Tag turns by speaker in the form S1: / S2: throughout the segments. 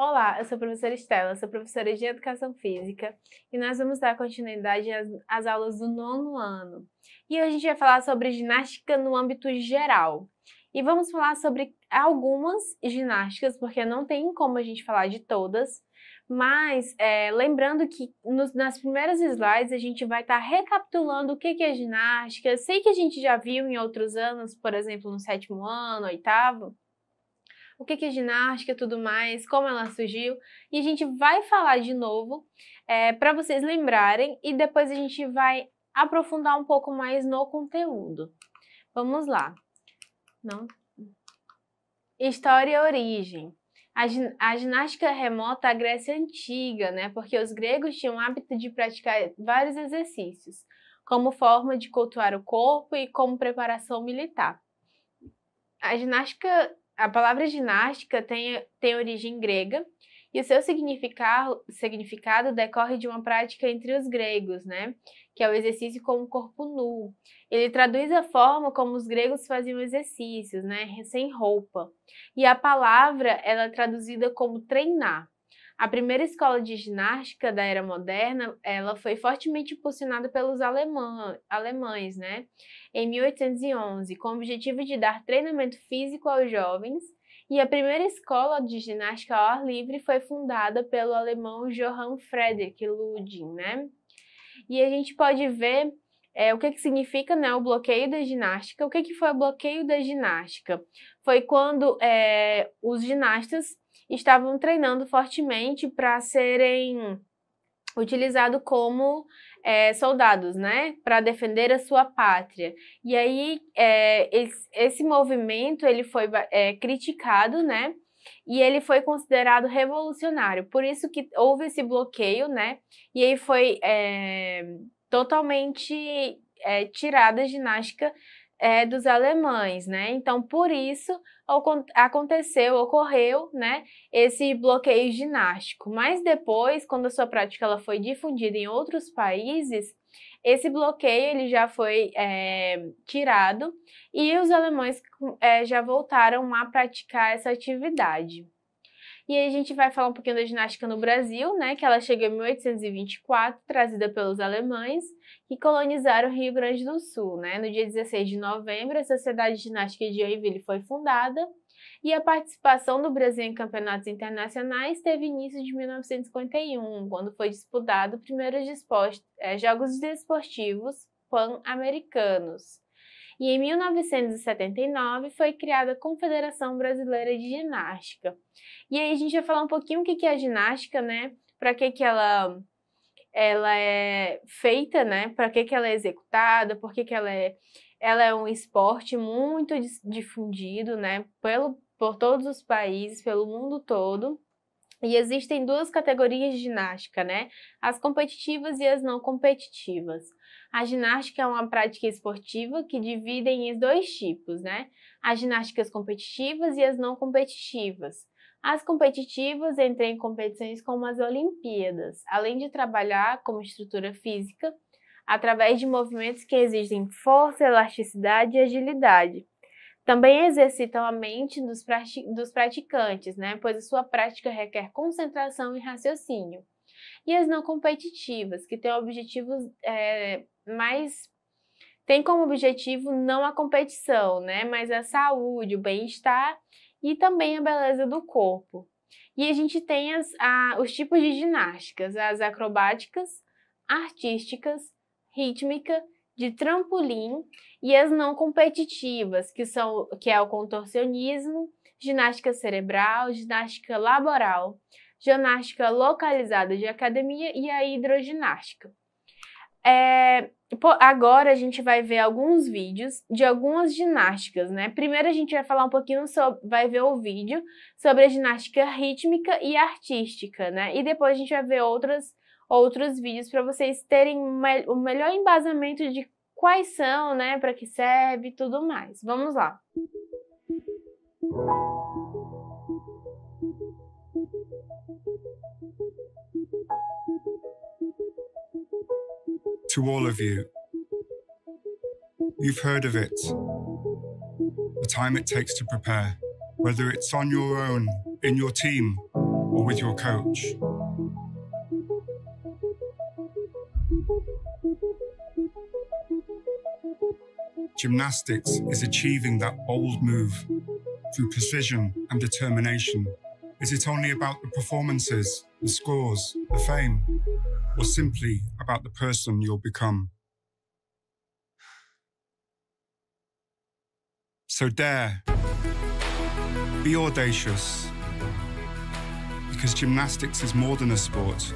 S1: Olá, eu sou a professora Estela, sou professora de Educação Física e nós vamos dar continuidade às aulas do 9º ano. E hoje a gente vai falar sobre ginástica no âmbito geral. E vamos falar sobre algumas ginásticas, porque não tem como a gente falar de todas, mas lembrando que nas primeiras slides a gente vai estar recapitulando o que é ginástica. Sei que a gente já viu em outros anos, por exemplo, no 7º ano, 8º, o que é ginástica e tudo mais, como ela surgiu, e a gente vai falar de novo para vocês lembrarem e depois a gente vai aprofundar um pouco mais no conteúdo. Vamos lá. História e origem. A ginástica remota à Grécia Antiga, né? Porque os gregos tinham o hábito de praticar vários exercícios, como forma de cultuar o corpo e como preparação militar. A palavra ginástica tem origem grega e o seu significado decorre de uma prática entre os gregos, né? Que é o exercício com o corpo nu. Ele traduz a forma como os gregos faziam exercícios, né? Sem roupa. E a palavra ela é traduzida como treinar. A primeira escola de ginástica da era moderna, ela foi fortemente impulsionada pelos alemães, né? Em 1811, com o objetivo de dar treinamento físico aos jovens, e a primeira escola de ginástica ao ar livre foi fundada pelo alemão Johann Friedrich Ludwig, né? E a gente pode ver o que significa, né, o bloqueio da ginástica. O que foi o bloqueio da ginástica? Foi quando os ginastas estavam treinando fortemente para serem utilizados como soldados, né, para defender a sua pátria. E aí esse movimento ele foi criticado, né, e ele foi considerado revolucionário. Por isso que houve esse bloqueio, né, e aí foi totalmente tirada a ginástica dos alemães, né? Então, por isso ocorreu, né, esse bloqueio ginástico. Mas depois, quando a sua prática ela foi difundida em outros países, esse bloqueio ele já foi tirado e os alemães já voltaram a praticar essa atividade. E aí a gente vai falar um pouquinho da ginástica no Brasil, né, que ela chegou em 1824, trazida pelos alemães, que colonizaram o Rio Grande do Sul, né? No dia 16 de novembro, a Sociedade de Ginástica de Joinville foi fundada e a participação do Brasil em campeonatos internacionais teve início de 1951, quando foi disputado o primeiro Jogos Desportivos Pan-Americanos. E em 1979 foi criada a Confederação Brasileira de Ginástica. E aí a gente vai falar um pouquinho o que é a ginástica, né? Para que ela é feita, né? Para que ela é executada, por que ela é um esporte muito difundido, né? Por todos os países, pelo mundo todo. E existem duas categorias de ginástica, né? As competitivas e as não competitivas. A ginástica é uma prática esportiva que dividem em dois tipos, né? As ginásticas competitivas e as não competitivas. As competitivas entram em competições como as Olimpíadas, além de trabalhar como estrutura física, através de movimentos que exigem força, elasticidade e agilidade. Também exercitam a mente dos praticantes, né? Pois a sua prática requer concentração e raciocínio. E as não competitivas, que têm objetivos tem como objetivo não a competição, né? Mas a saúde, o bem-estar e também a beleza do corpo. E a gente tem os tipos de ginásticas, as acrobáticas, artísticas, rítmica, de trampolim e as não competitivas, que é o contorcionismo, ginástica cerebral, ginástica laboral, ginástica localizada de academia e a hidroginástica. Agora a gente vai ver alguns vídeos de algumas ginásticas, né? Primeiro a gente vai falar um pouquinho vai ver o vídeo sobre a ginástica rítmica e artística, né? E depois a gente vai ver outros vídeos para vocês terem o melhor embasamento de quais são, né? Para que serve e tudo mais. Vamos lá.
S2: To all of you, you've heard of it, the time it takes to prepare, whether it's on your own, in your team, or with your coach. Gymnastics is achieving that bold move through precision and determination. Is it only about the performances, the scores, the fame, or simply about the person you'll become? So dare, be audacious, because gymnastics is more than a sport.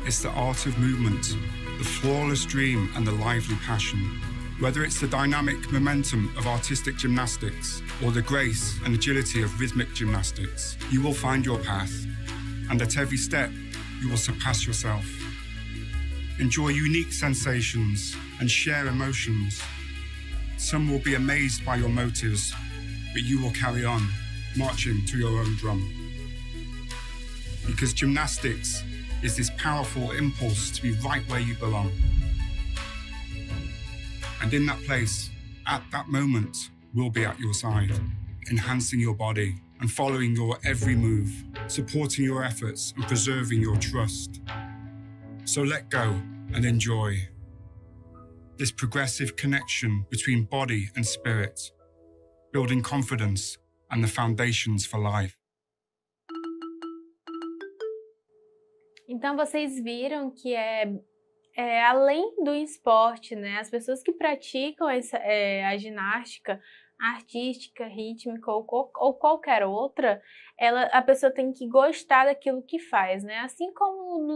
S2: It's the art of movement, the flawless dream and the lively passion. Whether it's the dynamic momentum of artistic gymnastics or the grace and agility of rhythmic gymnastics, you will find your path, and at every step, you will surpass yourself. Enjoy unique sensations and share emotions. Some will be amazed by your motives, but you will carry on, marching to your own drum. Because gymnastics is this powerful impulse to be right where you belong. And in that place, at that moment, we'll be at your side, enhancing your body and following your every move, supporting your efforts and preserving your trust. So let go and enjoy this progressive connection between body and spirit, building confidence and the foundations for life.
S1: Então vocês viram que além do esporte, né? As pessoas que praticam a ginástica artística, rítmica ou qualquer outra, a pessoa tem que gostar daquilo que faz, né? Assim como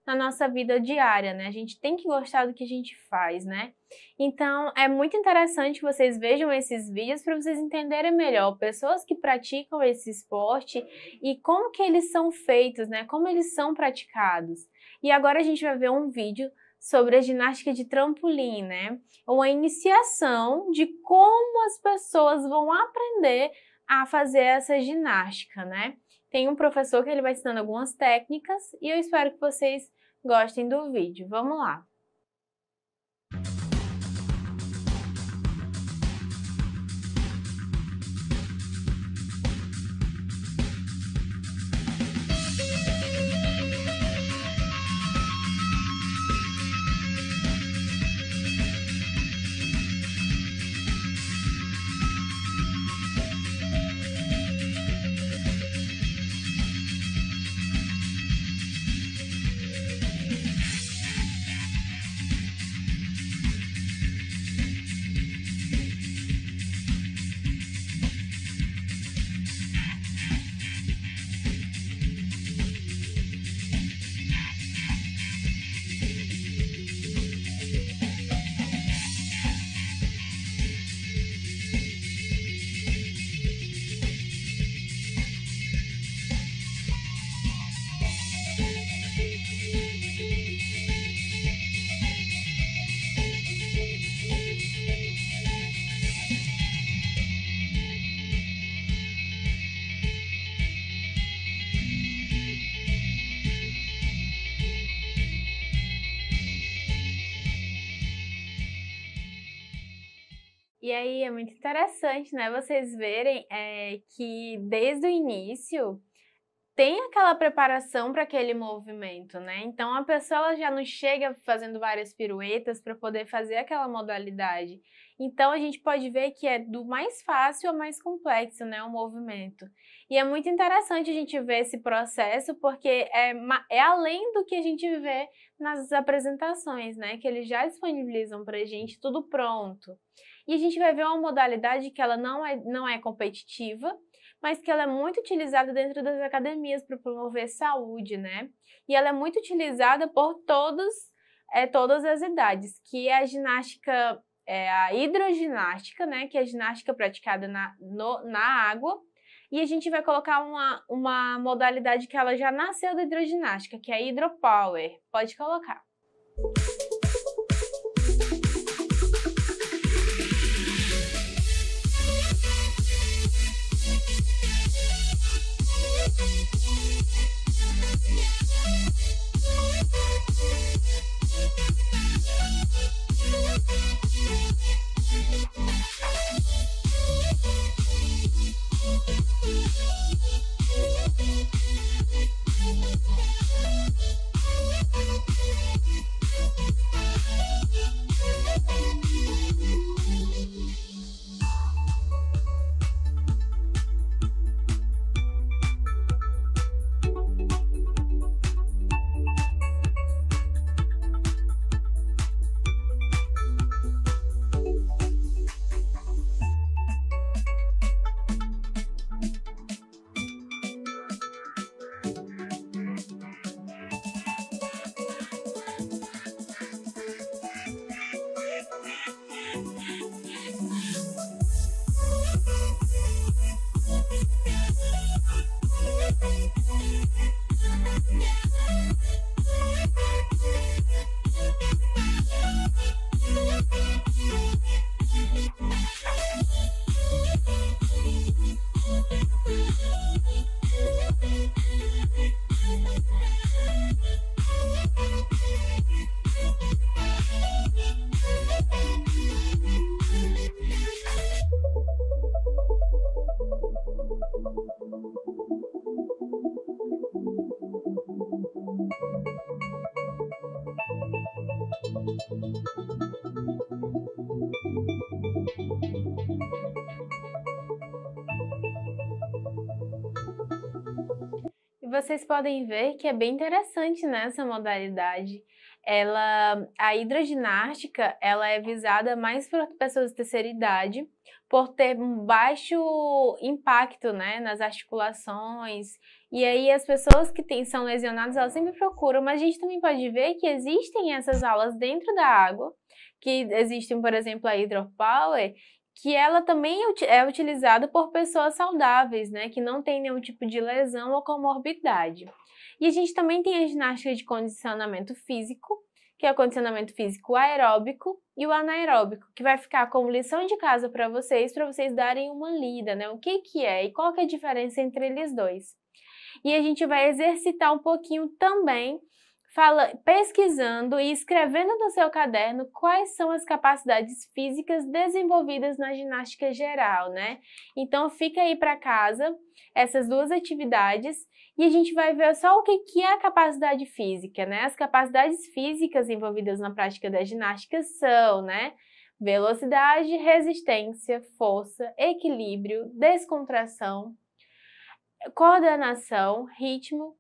S1: na nossa vida diária, né? A gente tem que gostar do que a gente faz, né? Então, é muito interessante que vocês vejam esses vídeos para vocês entenderem melhor pessoas que praticam esse esporte e como que eles são feitos, né? Como eles são praticados. E agora a gente vai ver um vídeo sobre a ginástica de trampolim, né? Uma iniciação de como as pessoas vão aprender a fazer essa ginástica, né? Tem um professor que ele vai ensinando algumas técnicas e eu espero que vocês gostem do vídeo. Vamos lá! E aí é muito interessante, né, vocês verem que desde o início tem aquela preparação para aquele movimento, né? Então a pessoa ela já não chega fazendo várias piruetas para poder fazer aquela modalidade. Então a gente pode ver que é do mais fácil ao mais complexo, né, o movimento. E é muito interessante a gente ver esse processo porque é além do que a gente vê nas apresentações, né, que eles já disponibilizam para a gente tudo pronto. E a gente vai ver uma modalidade que ela não é competitiva, mas que ela é muito utilizada dentro das academias para promover saúde, né? E ela é muito utilizada por todas as idades, que é a ginástica, a hidroginástica, né? Que é a ginástica praticada na água. E a gente vai colocar uma modalidade que ela já nasceu da hidroginástica, que é a hidropower. Pode colocar. E vocês podem ver que é bem interessante, né, essa modalidade. A hidroginástica, ela é visada mais por pessoas de terceira idade, por ter um baixo impacto, né, nas articulações. E aí as pessoas que são lesionadas, elas sempre procuram, mas a gente também pode ver que existem essas aulas dentro da água, que existem, por exemplo, a hydropower, que ela também é utilizada por pessoas saudáveis, né, que não tem nenhum tipo de lesão ou comorbidade. E a gente também tem a ginástica de condicionamento físico, que é o condicionamento físico aeróbico e o anaeróbico, que vai ficar como lição de casa para vocês darem uma lida, né, o que que é e qual que é a diferença entre eles dois. E a gente vai exercitar um pouquinho também, pesquisando e escrevendo no seu caderno quais são as capacidades físicas desenvolvidas na ginástica geral, né? Então fica aí para casa essas duas atividades e a gente vai ver só o que é a capacidade física, né? As capacidades físicas envolvidas na prática da ginástica são, né? Velocidade, resistência, força, equilíbrio, descontração, coordenação, ritmo,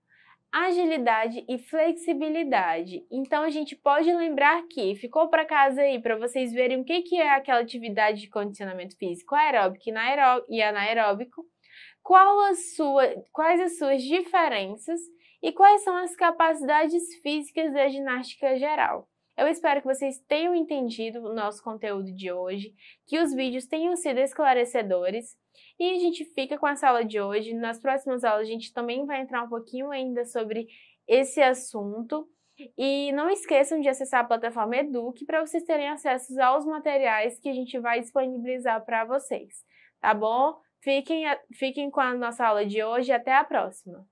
S1: agilidade e flexibilidade. Então a gente pode lembrar que ficou para casa aí para vocês verem o que é aquela atividade de condicionamento físico aeróbico e anaeróbico, quais as suas diferenças e quais são as capacidades físicas da ginástica geral. Eu espero que vocês tenham entendido o nosso conteúdo de hoje, que os vídeos tenham sido esclarecedores. E a gente fica com essa aula de hoje. Nas próximas aulas a gente também vai entrar um pouquinho ainda sobre esse assunto. E não esqueçam de acessar a plataforma Eduque para vocês terem acesso aos materiais que a gente vai disponibilizar para vocês. Tá bom? Fiquem com a nossa aula de hoje e até a próxima!